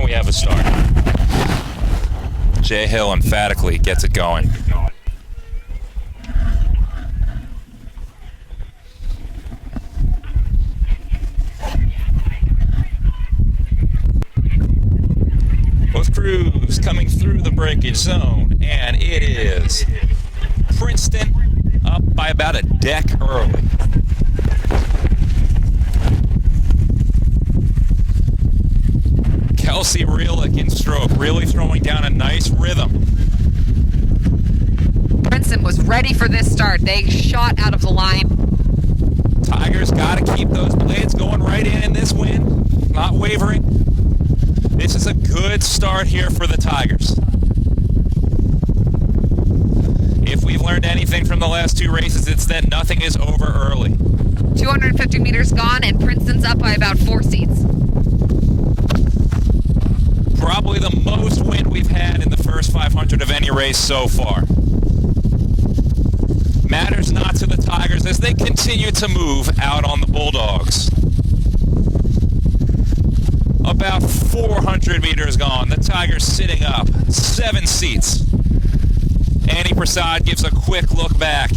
we have a start. Jay Hill emphatically gets it going. Both crews coming through the breakage zone, and it is Princeton up by about a deck early. Kelsey Realick in stroke, really throwing down a nice rhythm. Princeton was ready for this start. They shot out of the line. Tigers got to keep those blades going right in this wind, not wavering. This is a good start here for the Tigers. If we've learned anything from the last two races, it's that nothing is over early. 250 meters gone, and Princeton's up by about 4 seats. Probably the most wind we've had in the first 500 of any race so far. Matters not to the Tigers as they continue to move out on the Bulldogs. About 400 meters gone. The Tigers sitting up, 7 seats. Annie Prasad gives a quick look back.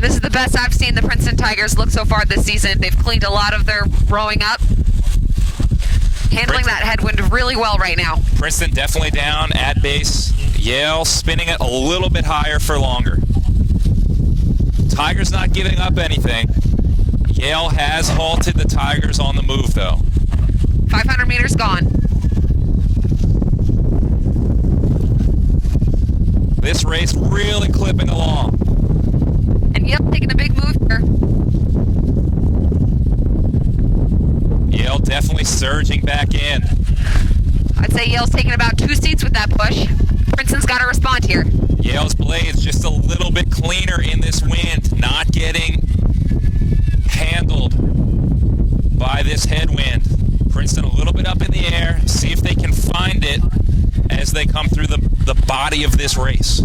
This is the best I've seen the Princeton Tigers look so far this season. They've cleaned a lot of their rowing up. Handling that headwind really well right now. Princeton definitely down at base. Yale spinning it a little bit higher for longer. Tigers not giving up anything. Yale has halted the Tigers on the move, though. 500 meters gone. This race really clipping along. And Yale taking a big move here. Yale definitely surging back in. I'd say Yale's taking about 2 seats with that push. Princeton's got to respond here. Yale's blades just a little bit cleaner in this wind, not getting handled by this headwind. Princeton a little bit up in the air. See if they can find it as they come through the body of this race.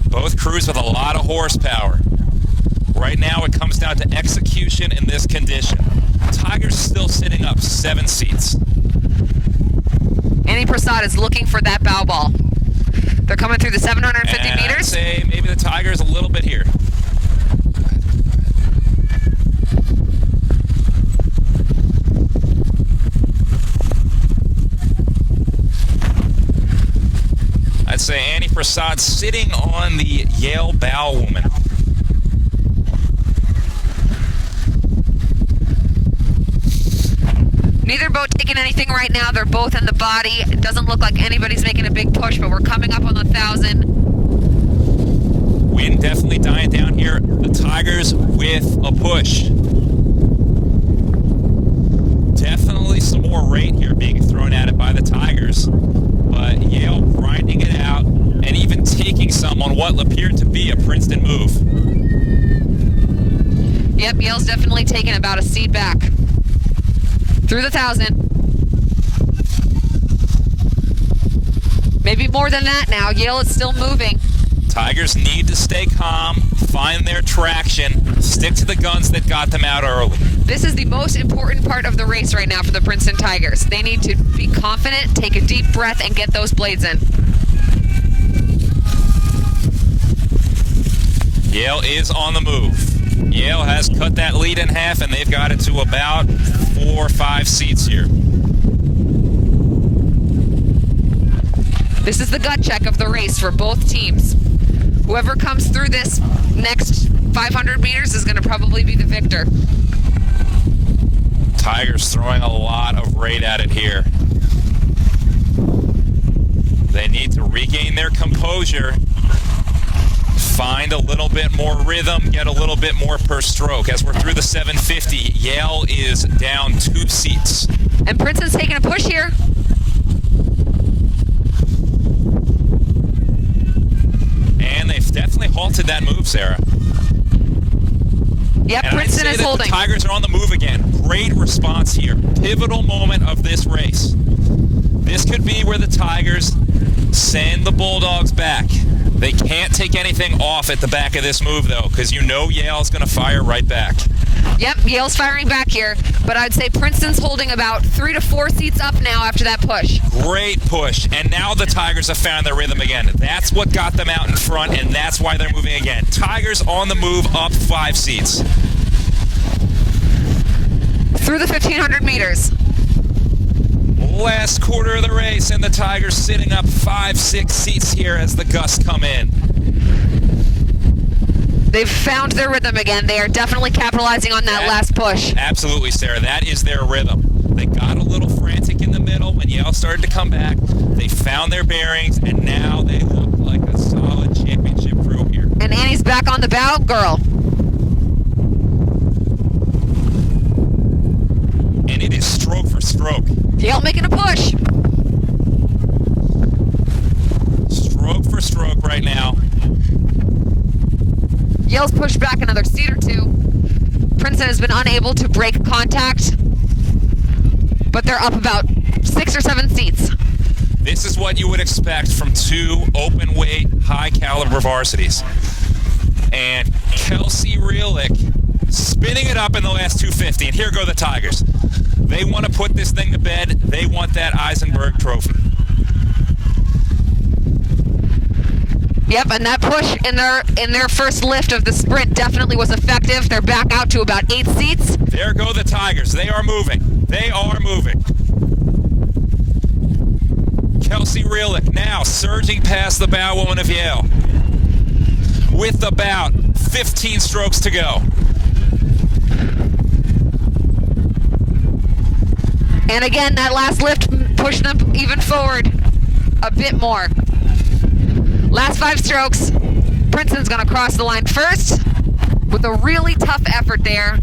Both crews with a lot of horsepower. Right now it comes down to execution in this condition. Tigers still sitting up 7 seats. Annie Prasad is looking for that bow ball. They're coming through the 750 and meters. I'd say maybe the Tigers a little bit here. I'd say Annie Prasad sitting on the Yale bow woman. Neither boat taking anything right now. They're both in the body. It doesn't look like anybody's making a big push, but we're coming up on the 1,000. Wind definitely dying down here. The Tigers with a push. Definitely some more rate here being thrown at it by the Tigers. But Yale grinding it out and even taking some on what appeared to be a Princeton move. Yep, Yale's definitely taking about a seat back. Through the 1,000. Maybe more than that now. Yale is still moving. Tigers need to stay calm, find their traction, stick to the guns that got them out early. This is the most important part of the race right now for the Princeton Tigers. They need to be confident, take a deep breath, and get those blades in. Yale is on the move. Yale has cut that lead in half, and they've got it to about 4 or 5 seats here. This is the gut check of the race for both teams. Whoever comes through this next 500 meters is going to probably be the victor. Tigers throwing a lot of rate at it here. They need to regain their composure, find a little bit more rhythm, get a little bit more per stroke. As we're through the 750, Yale is down 2 seats. And Princeton's taking a push here. And they've definitely halted that move, Sarah. Yep, and Princeton is holding. The Tigers are on the move again. Great response here. Pivotal moment of this race. This could be where the Tigers send the Bulldogs back. They can't take anything off at the back of this move, though, because you know Yale's going to fire right back. Yep, Yale's firing back here, but I'd say Princeton's holding about 3 to 4 seats up now after that push. Great push, and now the Tigers have found their rhythm again. That's what got them out in front, and that's why they're moving again. Tigers on the move, up 5 seats. Through the 1,500 meters. Last quarter of the race, and the Tigers sitting up 5-6 seats here as the gusts come in. They've found their rhythm again. They are definitely capitalizing on that last push. Absolutely, Sarah. That is their rhythm. They got a little frantic in the middle when Yale started to come back. They found their bearings, and now they look like a solid championship crew here. And Annie's back on the bow, girl. And it is stroke for stroke. Yale making a push. Stroke for stroke right now. Yale's pushed back another seat or two. Princeton has been unable to break contact, but they're up about 6 or 7 seats. This is what you would expect from 2 open weight, high caliber varsities. And Kelsey Realick spinning it up in the last 250. And here go the Tigers. They want to put this thing to bed. They want that Eisenberg trophy. Yep, and that push in their first lift of the sprint definitely was effective. They're back out to about 8 seats. There go the Tigers. They are moving. They are moving. Kelsey Realick now surging past the bow woman of Yale with about 15 strokes to go. And again, that last lift pushed them even forward a bit more. Last 5 strokes. Princeton's going to cross the line first with a really tough effort there.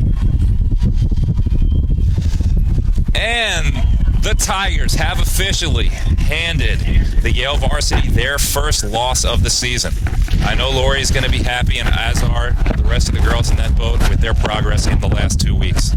And the Tigers have officially handed the Yale varsity their first loss of the season. I know Lori's going to be happy, and as are the rest of the girls in that boat with their progress in the last 2 weeks.